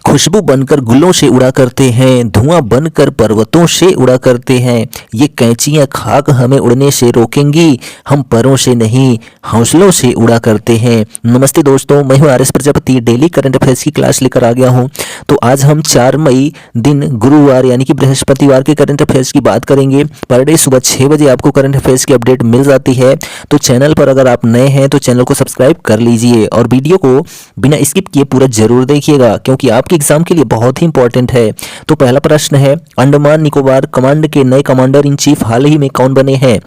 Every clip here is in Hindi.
खुशबू बनकर गुलों से उड़ा करते हैं, धुआं बनकर पर्वतों से उड़ा करते हैं। ये कैंचियां खाक हमें उड़ने से रोकेंगी, हम परों से नहीं हौसलों से उड़ा करते हैं। नमस्ते दोस्तों, मैं हूं RS. Prajapati, daily current affairs की क्लास लेकर आ गया हूं। तो आज हम 4 मई दिन गुरुवार यानी कि बृहस्पतिवार के करंट अफेयर्स की बात करेंगे। पर डे सुबह 6 बजे आपको करंट अफेयर्स की अपडेट मिल जाती है। तो चैनल पर अगर आप नए हैं तो चैनल को सब्सक्राइब कर लीजिए और वीडियो को बिना स्किप किए पूरा जरूर देखिएगा, क्योंकि आपके एग्जाम के लिए बहुत ही इंपॉर्टेंट है। तो पहला प्रश्न है, अंडमान निकोबार कमांड के नए कमांडर इन चीफ हाल ही में कौन बने हैं?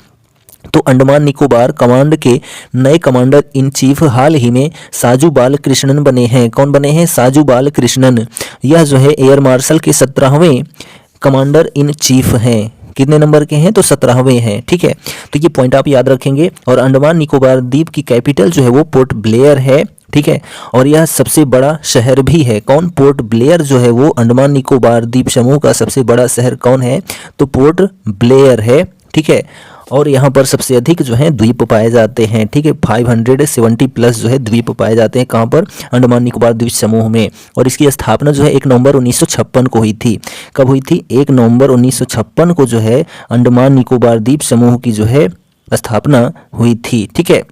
तो अंडमान निकोबार कमांड के नए कमांडर इन चीफ हाल ही में साजू बालकृष्णन बने हैं। कौन बने हैं? साजू बालकृष्णन। यह जो है एयर मार्शल के 17वें कमांडर इन चीफ हैं। कितने नंबर के हैं? तो 17वें हैं। ठीक है, तो ये पॉइंट आप याद रखेंगे। और अंडमान निकोबार द्वीप की कैपिटल जो है वो पोर्ट ब्लेयर है। ठीक है, और यह सबसे बड़ा शहर भी है। कौन? पोर्ट ब्लेयर जो है वो अंडमान निकोबार द्वीप समूह का सबसे बड़ा शहर कौन है? तो पोर्ट ब्लेयर है। ठीक है, और यहाँ पर सबसे अधिक जो है द्वीप पाए जाते हैं। ठीक है, 570 प्लस जो है द्वीप पाए जाते हैं। कहाँ पर? अंडमान निकोबार द्वीप समूह में। और इसकी स्थापना जो है 1 नवंबर 1956 को हुई थी। कब हुई थी? 1 नवंबर 1956 को जो है अंडमान निकोबार द्वीप समूह की जो है स्थापना हुई थी। ठीक है,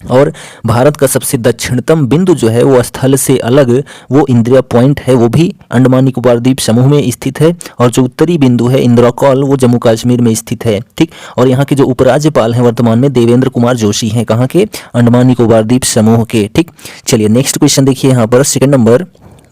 और भारत का सबसे दक्षिणतम बिंदु जो है वो स्थल से अलग वो इंदिरा पॉइंट है, वो भी अंडमान निकोबार द्वीप समूह में स्थित है। और जो उत्तरी बिंदु है इंदिरा कॉल, वो जम्मू कश्मीर में स्थित है। ठीक, और यहाँ के जो उपराज्यपाल हैं वर्तमान में देवेंद्र कुमार जोशी हैं। कहाँ के? अंडमान निकोबार द्वीप समूह के। ठीक, चलिए नेक्स्ट क्वेश्चन देखिए यहाँ पर सेकंड नंबर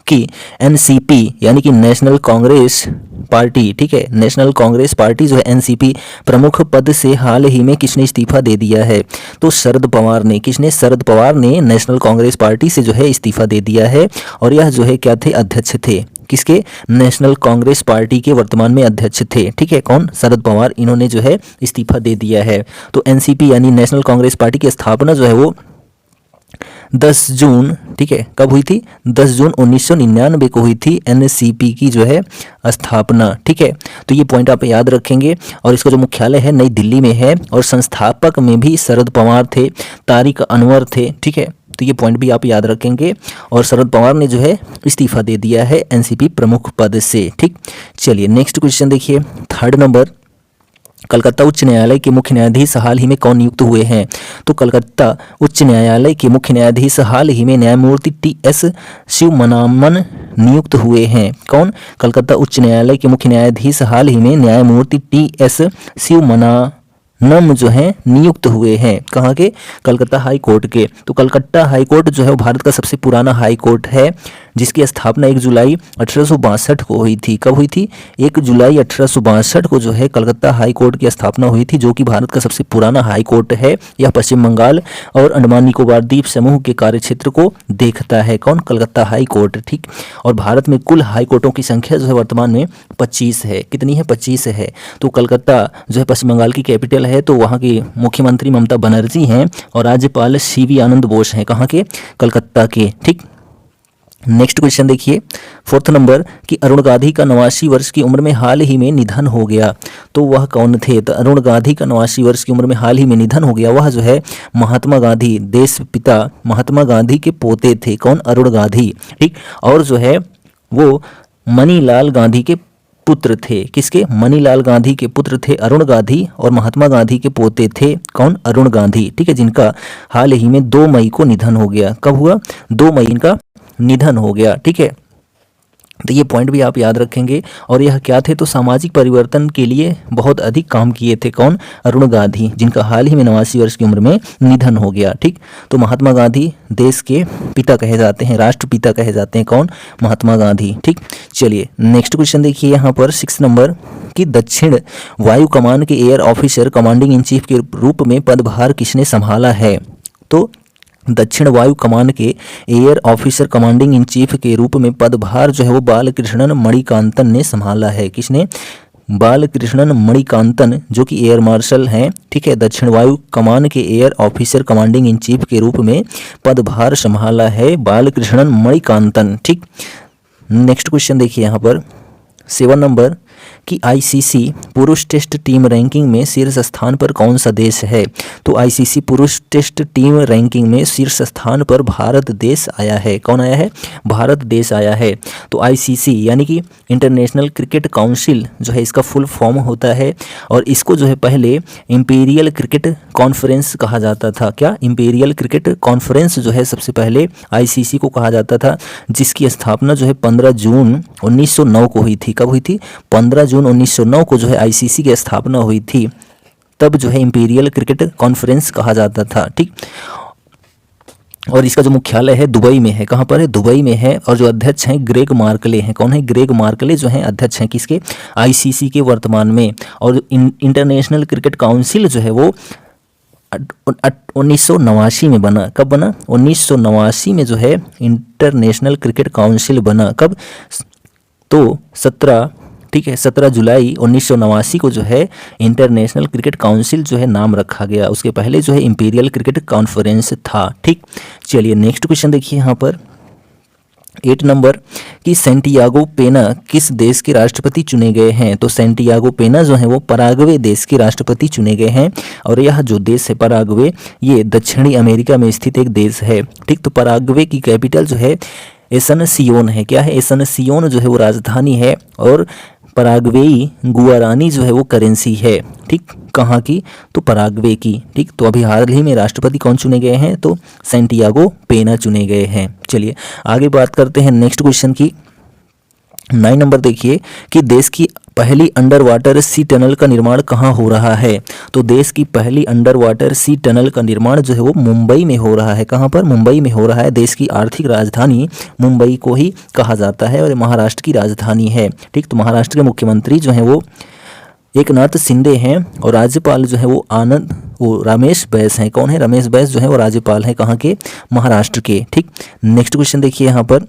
की एनसीपी यानी कि नेशनल कांग्रेस पार्टी। ठीक है, नेशनल कांग्रेस पार्टी जो है एनसीपी प्रमुख पद से हाल ही में किसने इस्तीफा दे दिया है? तो शरद पवार ने। किसने? शरद पवार ने नेशनल कांग्रेस पार्टी से जो है इस्तीफा दे दिया है। और यह जो है क्या थे? अध्यक्ष थे। किसके? नेशनल कांग्रेस पार्टी के वर्तमान में अध्यक्ष थे। ठीक है, कौन? शरद पवार। इन्होंने जो है इस्तीफा दे दिया है। तो एनसीपी यानी नेशनल कांग्रेस पार्टी की स्थापना जो है वो 10 जून, ठीक है, कब हुई थी? 10 जून 1999 को हुई थी एनसीपी की जो है स्थापना। ठीक है, तो ये पॉइंट आप याद रखेंगे। और इसका जो मुख्यालय है नई दिल्ली में है। और संस्थापक में भी शरद पवार थे, तारिक अनवर थे। ठीक है, तो ये पॉइंट भी आप याद रखेंगे। और शरद पवार ने जो है इस्तीफा दे दिया है एनसीपी प्रमुख पद से। ठीक, चलिए नेक्स्ट क्वेश्चन देखिए थर्ड नंबर, कलकत्ता उच्च न्यायालय के मुख्य न्यायाधीश हाल ही में कौन नियुक्त हुए हैं? तो कलकत्ता उच्च न्यायालय के मुख्य न्यायाधीश हाल ही में न्यायमूर्ति टी.एस. शिवमनामन नियुक्त हुए हैं। कौन? कलकत्ता उच्च न्यायालय के मुख्य न्यायाधीश हाल ही में न्यायमूर्ति टी.एस. शिवमनानम जो है नियुक्त हुए हैं। कहाँ के? कलकत्ता हाई कोर्ट के। तो कलकत्ता हाई कोर्ट जो है वो भारत का सबसे पुराना हाई कोर्ट है, जिसकी स्थापना 1 जुलाई 1862 को हुई थी। कब हुई थी? 1 जुलाई 1862 को जो है कलकत्ता हाई कोर्ट की स्थापना हुई थी, जो कि भारत का सबसे पुराना हाई कोर्ट है। यह पश्चिम बंगाल और अंडमान निकोबार द्वीप समूह के कार्यक्षेत्र को देखता है। कौन? Calcutta high court. ठीक, और भारत में कुल हाई कोर्टों की संख्या जो है वर्तमान में 25 है। कितनी है? 25 है। तो कलकत्ता जो है पश्चिम बंगाल की कैपिटल है। तो वहाँ की मुख्यमंत्री ममता बनर्जी हैं और राज्यपाल सीवी आनंद बोस हैं। कहाँ के? कलकत्ता के। ठीक, नेक्स्ट क्वेश्चन देखिए फोर्थ नंबर कि अरुण गांधी का 89 वर्ष की उम्र में हाल ही में निधन हो गया। तो वह कौन थे? तो अरुण गांधी का 89 वर्ष की उम्र में हाल ही में निधन हो गया। वह जो है महात्मा गांधी, देश पिता महात्मा गांधी के पोते थे। कौन? अरुण गांधी। ठीक, और जो है वो मनीलाल गांधी के पुत्र थे। किसके? मनीलाल गांधी के पुत्र थे अरुण गांधी और महात्मा गांधी के पोते थे। कौन? अरुण गांधी। ठीक है, जिनका हाल ही में 2 मई को निधन हो गया। कब हुआ? 2 मई इनका निधन हो गया। ठीक है, तो ये पॉइंट भी आप याद रखेंगे। और यह क्या थे? तो सामाजिक परिवर्तन के लिए बहुत अधिक काम किए थे। कौन? अरुण गांधी, जिनका हाल ही में 89 वर्ष की उम्र में निधन हो गया। ठीक, तो महात्मा गांधी देश के पिता कहे जाते हैं, राष्ट्रपिता कहे जाते हैं। कौन? महात्मा गांधी। ठीक, चलिए नेक्स्ट क्वेश्चन देखिए यहाँ पर 6 नंबर कि दक्षिण वायु कमान के air officer commanding in chief के रूप में पदभार किसने संभाला है? तो दक्षिण वायु कमान के air officer commanding in chief के रूप में पदभार जो है वो बालकृष्णन मणिकांतन ने संभाला है। किसने? बालकृष्णन मणिकांतन, जो कि एयर मार्शल हैं। ठीक है, दक्षिण वायु कमान के air officer commanding in chief के रूप में पदभार संभाला है बालकृष्णन मणिकांतन। ठीक, नेक्स्ट क्वेश्चन देखिए यहाँ पर 7 नंबर कि आईसीसी पुरुष टेस्ट टीम रैंकिंग में शीर्ष स्थान पर कौन सा देश है। तो आईसीसी पुरुष टेस्ट टीम रैंकिंग में शीर्ष स्थान पर भारत देश आया है। कौन आया है? भारत देश आया है। तो आईसीसी यानी कि इंटरनेशनल क्रिकेट काउंसिल जो है इसका फुल फॉर्म होता है, और इसको जो है पहले इंपीरियल क्रिकेट कॉन्फ्रेंस कहा जाता था। क्या? इंपीरियल क्रिकेट कॉन्फ्रेंस जो है सबसे पहले आईसीसी को कहा जाता था, जिसकी स्थापना जो है 15 जून 1909 को हुई थी। कब हुई थी? 15 जून 1909 को जो है आईसीसी की स्थापना हुई थी। तब जो है इंपीरियल क्रिकेट कॉन्फ्रेंस कहा जाता था। ठीक, और इसका जो मुख्यालय है दुबई में है। कहाँ पर है? दुबई में है। और जो अध्यक्ष हैं ग्रेग मार्कले हैं। कौन है? ग्रेग मार्कले जो हैं अध्यक्ष हैं किसके? आईसीसी के वर्तमान में। और इंटरनेशनल क्रिकेट काउंसिल जो है वो 1989 में बना। कब बना? 1989 में जो है इंटरनेशनल क्रिकेट काउंसिल बना। कब? तो 17 जुलाई 1989 को जो है इंटरनेशनल क्रिकेट काउंसिल जो है नाम रखा गया। उसके पहले जो है इंपीरियल क्रिकेट कॉन्फ्रेंस था। ठीक, चलिए नेक्स्ट क्वेश्चन देखिए यहाँ पर 8 नंबर कि सैंटियागो पेना किस देश के राष्ट्रपति चुने गए हैं। तो सैंटियागो पेना जो है वो पराग्वे देश के राष्ट्रपति चुने गए हैं। और यह जो देश है पराग्वे, ये दक्षिणी अमेरिका में स्थित एक देश है। ठीक, तो पराग्वे की कैपिटल जो है एसनसियोन है। क्या है? एसनसियोन जो है वो राजधानी है। और पराग्वेई गुआरानी जो है वो करेंसी है। ठीक, कहाँ की? तो पराग्वे की। ठीक, तो अभी हाल ही में राष्ट्रपति कौन चुने गए हैं? तो सैंटियागो पेना चुने गए हैं। चलिए आगे बात करते हैं नेक्स्ट क्वेश्चन की। 9 नंबर देखिए कि देश की पहली अंडर वाटर सी टनल का निर्माण कहाँ हो रहा है। तो देश की पहली अंडर वाटर सी टनल का निर्माण जो है वो मुंबई में हो रहा है। कहाँ पर? मुंबई में हो रहा है। देश की आर्थिक राजधानी मुंबई को ही कहा जाता है, और महाराष्ट्र की राजधानी है। ठीक, तो महाराष्ट्र के मुख्यमंत्री जो हैं वो एकनाथ शिंदे हैं, और राज्यपाल जो है वो रमेश बैस हैं। कौन है? रमेश बैस जो है वो राज्यपाल हैं। कहाँ के? महाराष्ट्र के। ठीक, नेक्स्ट क्वेश्चन देखिए यहाँ पर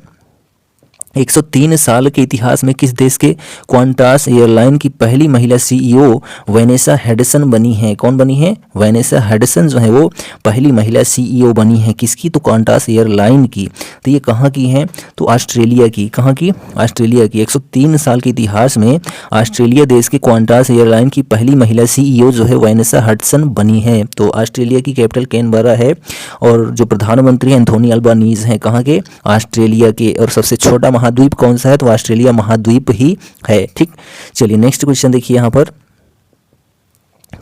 103 साल के इतिहास में किस देश के क्वांटास एयरलाइन की पहली महिला सीईओ वैनेसा हेडसन बनी है। कौन बनी है? वैनेसा हेडसन जो है वो पहली महिला सीईओ बनी है। किसकी? तो क्वांटास एयरलाइन की। तो ये कहाँ की हैं? तो ऑस्ट्रेलिया की। कहाँ की? ऑस्ट्रेलिया की। 103 साल के इतिहास में ऑस्ट्रेलिया देश के क्वांटास एयरलाइन की पहली महिला सीईओ जो है वैनेसा हेडसन बनी है। तो ऑस्ट्रेलिया की कैपिटल कैनबरा है, और जो प्रधानमंत्री हैं एंथोनी अल्बानीज हैं। कहाँ के? ऑस्ट्रेलिया के। और सबसे छोटा महाद्वीप कौन सा है? तो ऑस्ट्रेलिया महाद्वीप ही है। ठीक, चलिए नेक्स्ट क्वेश्चन देखिए यहाँ पर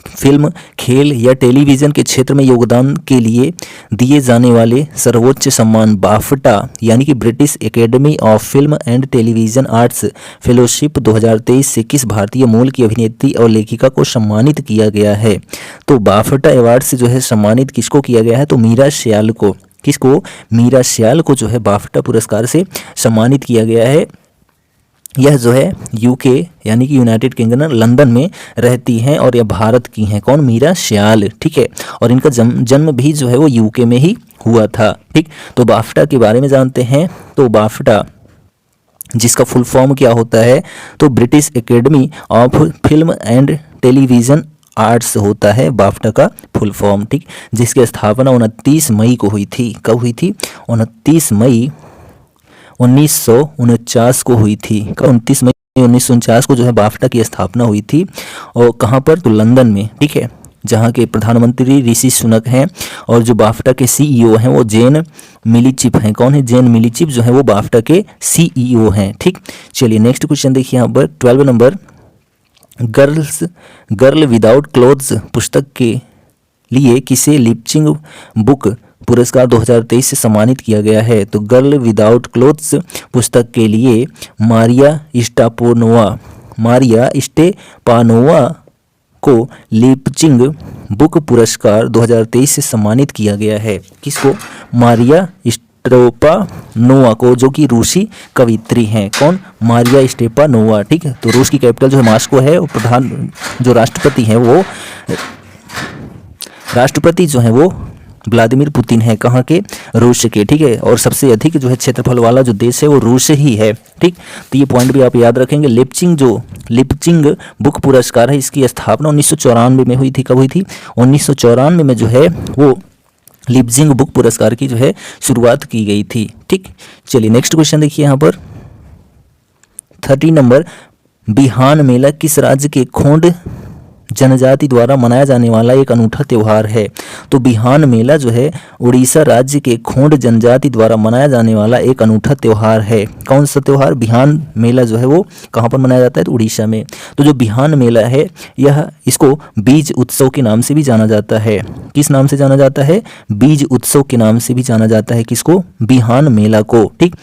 फिल्म, खेल या टेलीविजन के क्षेत्र में योगदान के लिए दिए जाने वाले सर्वोच्च सम्मान बाफ्टा यानी कि British academy of film and television arts fellowship 2023 से किस भारतीय मूल की अभिनेत्री और लेखिका को सम्मानित किया गया है। तो बाफ्टा अवार्ड से जो है सम्मानित किसको किया गया है? तो मीरा श्याल को। किसको? मीरा श्याल को जो है बाफ्टा पुरस्कार से सम्मानित किया गया है। यह जो है यूके यानी कि यूनाइटेड किंगडम लंदन में रहती हैं, और यह भारत की हैं। कौन? मीरा श्याल। ठीक है, और इनका जन्म भी जो है वो यूके में ही हुआ था। ठीक, तो बाफ्टा के बारे में जानते हैं। तो बाफ्टा जिसका फुल फॉर्म क्या होता है? तो British academy of film and television arts होता है बाफ्टा का फुल फॉर्म। ठीक, जिसकी स्थापना 29 मई को हुई थी। कब हुई थी? 29 मई 1949 को हुई थी। 29 मई 1949 को जो है बाफ्टा की स्थापना हुई थी। और कहाँ पर? तो लंदन में। ठीक है, जहाँ के प्रधानमंत्री ऋषि सुनक हैं, और जो बाफ्टा के सीईओ हैं वो जेन मिलीचिप हैं। कौन है? जेन मिलीचिप जो है वो बाफ्टा के सीईओ हैं। ठीक, चलिए नेक्स्ट क्वेश्चन देखिए यहाँ पर 12 नंबर गर्ल विदाउट क्लोथ्स पुस्तक के लिए किसे लिपचिंग बुक पुरस्कार 2023 से सम्मानित किया गया है। तो गर्ल विदाउट क्लोथ्स पुस्तक के लिए मारिया स्टेपानोवा को लिपचिंग बुक पुरस्कार 2023 से सम्मानित किया गया है। किसको? मारिया स्टेपानोवा को, जो कि रूसी कवित्री हैं। कौन? मारिया स्टेपानोवा। ठीक है, तो रूस की कैपिटल जो है मॉस्को है, और प्रधान जो राष्ट्रपति हैं वो जो है वो व्लादिमीर पुतिन है। कहाँ के? रूस के। ठीक है, और सबसे अधिक जो है क्षेत्रफल वाला जो देश है वो रूस ही है। ठीक, तो ये पॉइंट भी आप याद रखेंगे। लिपचिंग बुक पुरस्कार है, इसकी स्थापना 1994 में हुई थी। कब हुई थी? 1994 में जो है वो लिपचिंग बुक पुरस्कार की जो है शुरुआत की गई थी। ठीक, चलिए नेक्स्ट क्वेश्चन देखिए यहाँ पर 13 नंबर बिहान मेला किस राज्य के खोंड जनजाति द्वारा मनाया जाने वाला एक अनूठा त्यौहार है? तो बिहान मेला जो है उड़ीसा राज्य के खोंड जनजाति द्वारा मनाया जाने वाला एक अनूठा त्यौहार है। कौन सा त्यौहार? बिहान मेला जो है वो कहाँ पर मनाया जाता है? तो उड़ीसा में। तो जो बिहान मेला है यह इसको बीज उत्सव के नाम से भी जाना जाता है। किस नाम से जाना जाता है? बीज उत्सव के नाम से भी जाना जाता है। किसको? बिहान मेला को। ठीक,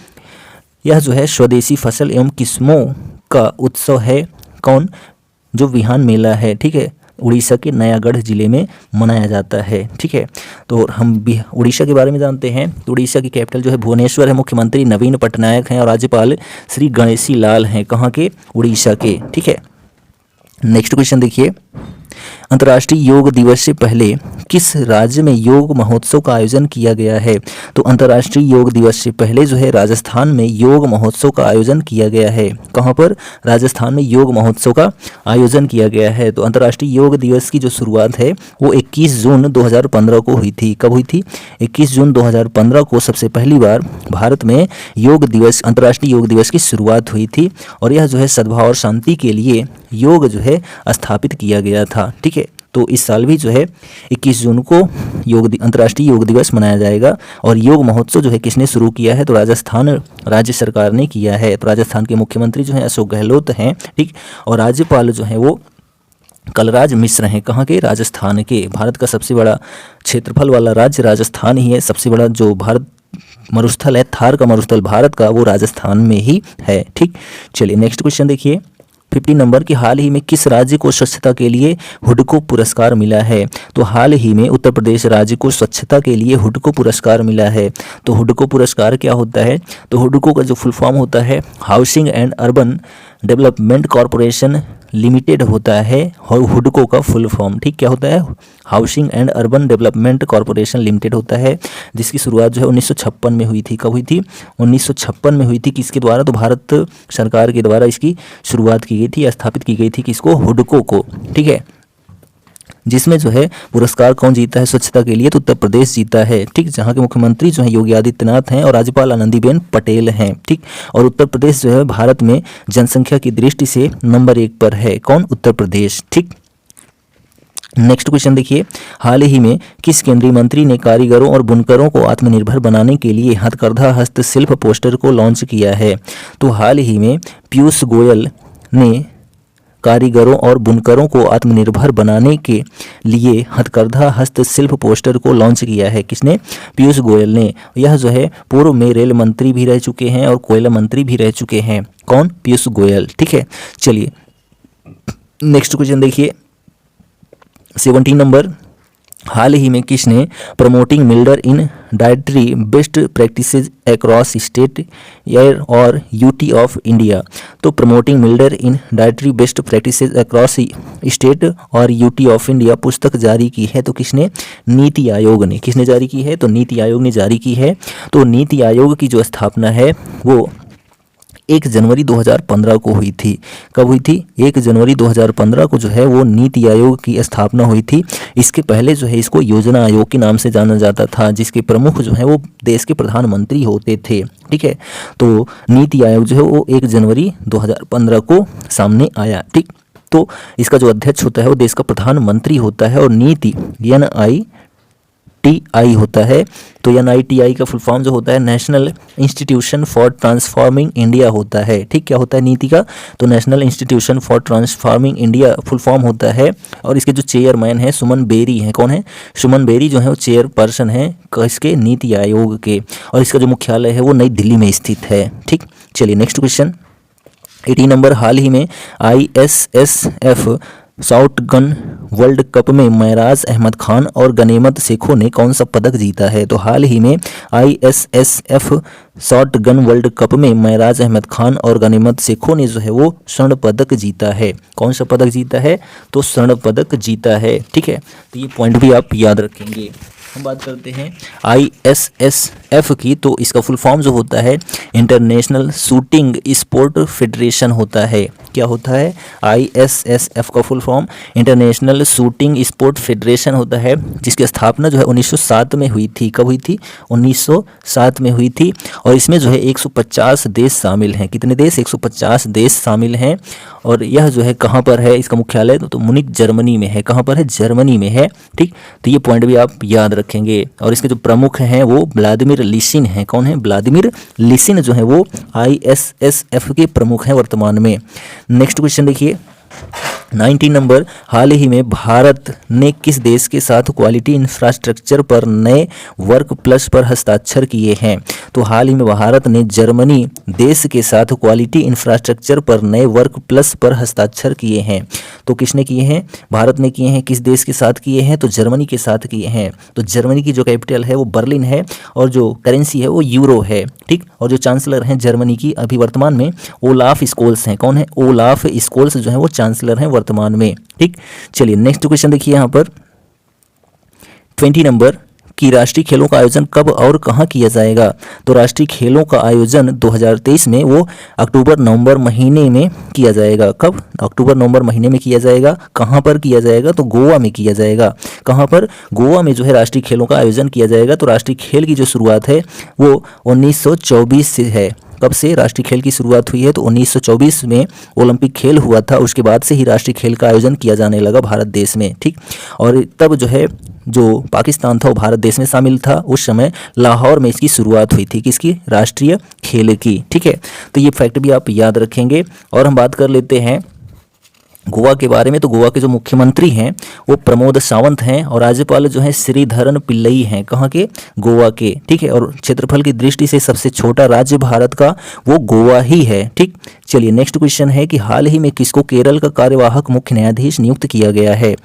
यह जो है स्वदेशी फसल एवं किस्मों का उत्सव है। कौन? जो बिहान मेला है, ठीक है, उड़ीसा के नयागढ़ जिले में मनाया जाता है। ठीक है, तो हम भी उड़ीसा के बारे में जानते हैं। तो उड़ीसा की कैपिटल जो है भुवनेश्वर है, मुख्यमंत्री नवीन पटनायक हैं और राज्यपाल श्री गणेशी लाल हैं। कहाँ के? उड़ीसा के। ठीक है, नेक्स्ट क्वेश्चन देखिए, अंतर्राष्ट्रीय योग दिवस से पहले किस राज्य में योग महोत्सव का आयोजन किया गया है? तो अंतर्राष्ट्रीय योग दिवस से पहले जो है राजस्थान में योग महोत्सव का आयोजन किया गया है। कहाँ पर? राजस्थान में योग महोत्सव का आयोजन किया गया है। तो अंतर्राष्ट्रीय योग दिवस की जो शुरुआत है वो 21 जून 2015 को हुई थी। कब हुई थी? 21 जून 2015 को सबसे पहली बार भारत में योग दिवस, अंतर्राष्ट्रीय योग दिवस की शुरुआत हुई थी और यह जो है सद्भाव और शांति के लिए योग जो है स्थापित किया गया था। ठीक है, तो इस साल भी जो है 21 जून को अंतर्राष्ट्रीय योग दिवस मनाया जाएगा। और योग महोत्सव जो है किसने शुरू किया है? तो राजस्थान राज्य सरकार ने किया है। तो राजस्थान के मुख्यमंत्री जो हैं अशोक गहलोत हैं। ठीक, और राज्यपाल जो हैं वो कलराज मिश्र हैं। कहाँ के? राजस्थान के। भारत का सबसे बड़ा क्षेत्रफल वाला राज्य राजस्थान ही है। सबसे बड़ा जो भारत मरुस्थल है, थार का मरुस्थल भारत का, वो राजस्थान में ही है। ठीक, चलिए नेक्स्ट क्वेश्चन देखिए, 50 नंबर की हाल ही में किस राज्य को स्वच्छता के लिए हुडको पुरस्कार मिला है? तो हाल ही में उत्तर प्रदेश राज्य को स्वच्छता के लिए हुडको पुरस्कार मिला है। तो हुडको पुरस्कार क्या होता है? तो हुडको का जो फुल फॉर्म होता है housing and urban development corporation limited होता है। और हुडको का फुल फॉर्म, ठीक, क्या होता है? Housing and urban development corporation limited होता है, जिसकी शुरुआत जो है 1956 में हुई थी। कब हुई थी? 1956 में हुई थी। किसके द्वारा? तो भारत सरकार के द्वारा इसकी शुरुआत की गई थी, स्थापित की गई थी। किसको? हुडको को। ठीक है, जिसमें जो है पुरस्कार कौन जीता है स्वच्छता के लिए? तो उत्तर प्रदेश जीता है। ठीक, जहाँ के मुख्यमंत्री जो हैं योगी आदित्यनाथ हैं और राज्यपाल आनंदीबेन पटेल हैं। ठीक, और उत्तर प्रदेश जो है भारत में जनसंख्या की दृष्टि से नंबर 1 पर है। कौन? उत्तर प्रदेश। ठीक, नेक्स्ट क्वेश्चन देखिए, हाल ही में किस केंद्रीय मंत्री ने कारीगरों और बुनकरों को आत्मनिर्भर बनाने के लिए हथकरघा हस्तशिल्प पोस्टर को लॉन्च किया है? तो हाल ही में पीयूष गोयल ने कारीगरों और बुनकरों को आत्मनिर्भर बनाने के लिए हथकरघा हस्तशिल्प पोस्टर को लॉन्च किया है। किसने? पीयूष गोयल ने। यह जो है पूर्व में रेल मंत्री भी रह चुके हैं और कोयला मंत्री भी रह चुके हैं। कौन? पीयूष गोयल। ठीक है, चलिए नेक्स्ट क्वेश्चन देखिए, 17 नंबर, हाल ही में किसने promoting millets in dietary best practices across state year और यूटी ऑफ इंडिया? तो promoting millets in dietary best practices across state और यूटी ऑफ इंडिया पुस्तक जारी की है। तो किसने? नीति आयोग ने। किसने जारी की है? तो नीति आयोग ने जारी की है। तो नीति आयोग की जो स्थापना है वो 1 जनवरी 2015 को हुई थी। कब हुई थी? 1 जनवरी 2015 को जो है वो नीति आयोग की स्थापना हुई थी। इसके पहले जो है इसको योजना आयोग के नाम से जाना जाता था, जिसके प्रमुख जो है वो देश के प्रधानमंत्री होते थे। ठीक है, तो नीति आयोग जो है वो 1 जनवरी 2015 को सामने आया। ठीक, तो इसका जो अध्यक्ष होता है वो देश का प्रधानमंत्री होता है और नीति NITI होता है। तो NITI का फुल फॉर्म जो होता है national institution for transforming India होता है। ठीक, क्या होता है नीति का? तो national institution for transforming India full form होता है। और इसके जो चेयरमैन हैं सुमन बेरी हैं। कौन है? सुमन बेरी जो है वो चेयरपर्सन है इसके नीति आयोग के। और इसका जो मुख्यालय है वो नई दिल्ली में स्थित है। ठीक, चलिए नेक्स्ट क्वेश्चन, 18 नंबर, हाल ही में ISSF शॉटगन वर्ल्ड कप में महराज अहमद खान और गनीमत शेखों ने कौन सा पदक जीता है? तो हाल ही में ISSF शॉटगन वर्ल्ड कप में महराज अहमद खान और गनीमत शेखों ने जो है वो स्वर्ण पदक जीता है। कौन सा पदक जीता है? तो स्वर्ण पदक जीता है। ठीक है, तो ये पॉइंट भी आप याद रखेंगे। हम बात करते हैं ISSF की, तो इसका फुल फॉर्म जो होता है इंटरनेशनल शूटिंग स्पोर्ट फेडरेशन होता है। क्या होता है? ISSF का full form international shooting sport federation होता है, जिसकी स्थापना जो है 1907 में हुई थी। कब हुई थी? 1907 में हुई थी। और इसमें जो है 150 देश शामिल हैं। कितने देश? 150 देश शामिल हैं। और यह जो है कहाँ पर है इसका मुख्यालय, तो मुनिक जर्मनी में है। कहाँ पर है? जर्मनी में है। ठीक, तो ये पॉइंट भी आप याद रखेंगे। और इसके जो प्रमुख हैं वो व्लादिमीर लिसिन हैं। कौन है? व्लादिमीर लिसिन जो है वो ISSF के प्रमुख हैं वर्तमान में। नेक्स्ट क्वेश्चन देखिए 19 नंबर, हाल ही में भारत ने किस देश के साथ क्वालिटी इंफ्रास्ट्रक्चर पर नए वर्क प्लस पर हस्ताक्षर किए हैं? तो हाल ही में भारत ने जर्मनी देश के साथ क्वालिटी इंफ्रास्ट्रक्चर पर नए वर्क प्लस पर हस्ताक्षर किए हैं। तो किसने किए हैं? भारत ने किए हैं। किस देश के साथ किए हैं? तो जर्मनी के साथ किए हैं। तो जर्मनी की जो कैपिटल है वो बर्लिन है और जो करेंसी है वो यूरो है। ठीक, और जो चांसलर हैं जर्मनी की अभी वर्तमान में ओलाफ स्कोल्स हैं। कौन है? ओलाफ स्कोल्स जो है वो चांसलर हैं वर्तमान में। ठीक, चलिए नेक्स्ट क्वेश्चन देखिए यहाँ पर 20 नंबर कि राष्ट्रीय खेलों का आयोजन कब और कहाँ किया जाएगा? तो राष्ट्रीय खेलों का आयोजन 2023 में वो अक्टूबर नवंबर महीने में किया जाएगा। कब? अक्टूबर नवंबर महीने में किया जाएगा। कहाँ पर किया जाएगा? तो गोवा में किया जाएगा। कहाँ पर? गोवा में जो है राष्ट्रीय खेलों का आयोजन किया जाएगा। तो राष्ट्रीय खेल की जो शुरुआत है वो 1924 से है। कब से राष्ट्रीय खेल की शुरुआत हुई है? तो 1924 में ओलंपिक खेल हुआ था, उसके बाद से ही राष्ट्रीय खेल का आयोजन किया जाने लगा भारत देश में। ठीक, और तब जो है जो पाकिस्तान था वो भारत देश में शामिल था। उस समय लाहौर में इसकी शुरुआत हुई थी, किसकी? राष्ट्रीय खेल की। ठीक है, तो ये फैक्ट भी आप याद रखेंगे। और हम बात कर लेते हैं गोवा के बारे में। तो गोवा के जो मुख्यमंत्री हैं वो प्रमोद सावंत हैं और राज्यपाल जो है श्रीधरन पिल्लई हैं। कहाँ के? गोवा के। ठीक है, और क्षेत्रफल की दृष्टि से सबसे छोटा राज्य भारत का वो गोवा ही है। ठीक, चलिए नेक्स्ट क्वेश्चन है कि हाल ही में किसको केरल का कार्यवाहक मुख्य न्यायाधीश नियुक्त किया गया है?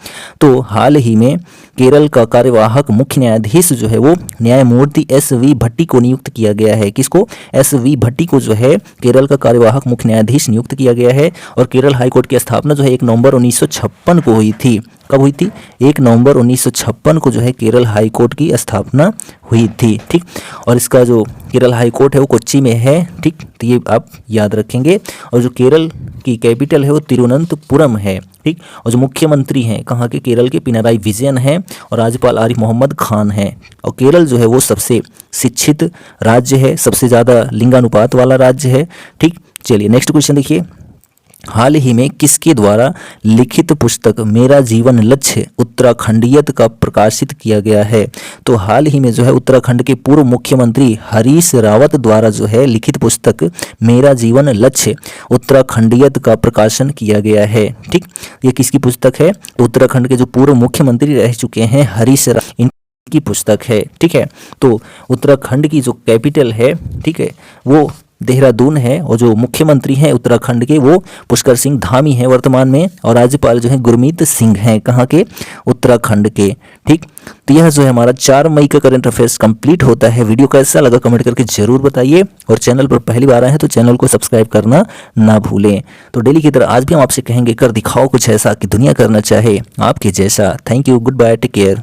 तो हाल ही में केरल का कार्यवाहक मुख्य न्यायाधीश जो है वो न्यायमूर्ति SV भट्टी को नियुक्त किया गया है। किसको? SV भट्टी को जो है केरल का कार्यवाहक मुख्य न्यायाधीश नियुक्त किया गया है। और केरल हाईकोर्ट की स्थापना जो है 1 नवंबर 1956 को हुई थी। कब हुई थी? 1 नवंबर 1956 को जो है केरल हाई कोर्ट की स्थापना हुई थी। ठीक, और इसका जो केरल हाई कोर्ट है वो कोच्चि में है। ठीक, तो ये आप याद रखेंगे। और जो केरल की कैपिटल है वो तिरुवनंतपुरम है। ठीक, और जो मुख्यमंत्री हैं कहाँ के? केरल के पिनाराई विजयन हैं और राज्यपाल आरिफ मोहम्मद खान हैं। और केरल जो है वो सबसे शिक्षित राज्य है, सबसे ज़्यादा लिंगानुपात वाला राज्य है। ठीक, चलिए नेक्स्ट क्वेश्चन देखिए, हाल ही में किसके द्वारा लिखित पुस्तक मेरा जीवन लक्ष्य उत्तराखंडियत का प्रकाशित किया गया है? तो हाल ही में जो है उत्तराखंड के पूर्व मुख्यमंत्री हरीश रावत द्वारा जो है लिखित पुस्तक मेरा जीवन लक्ष्य उत्तराखंडियत का प्रकाशन किया गया है। ठीक, ये किसकी पुस्तक है? तो उत्तराखंड के जो पूर्व मुख्यमंत्री रह चुके हैं हरीश रावत की पुस्तक है। ठीक है, तो उत्तराखंड की जो कैपिटल है, ठीक है, वो देहरादून है और जो मुख्यमंत्री हैं उत्तराखंड के वो पुष्कर सिंह धामी हैं वर्तमान में। और राज्यपाल जो है गुरमीत सिंह हैं। कहाँ के? उत्तराखंड के। ठीक, तो यह जो है हमारा 4 मई का करंट अफेयर्स कंप्लीट होता है। वीडियो कैसा लगा कमेंट करके जरूर बताइए और चैनल पर पहली बार आए हैं तो चैनल को सब्सक्राइब करना ना भूलें। तो डेली की तरह आज भी हम आपसे कहेंगे कर दिखाओ कुछ ऐसा कि दुनिया करना चाहे आपके जैसा। Thank you, goodbye, take care.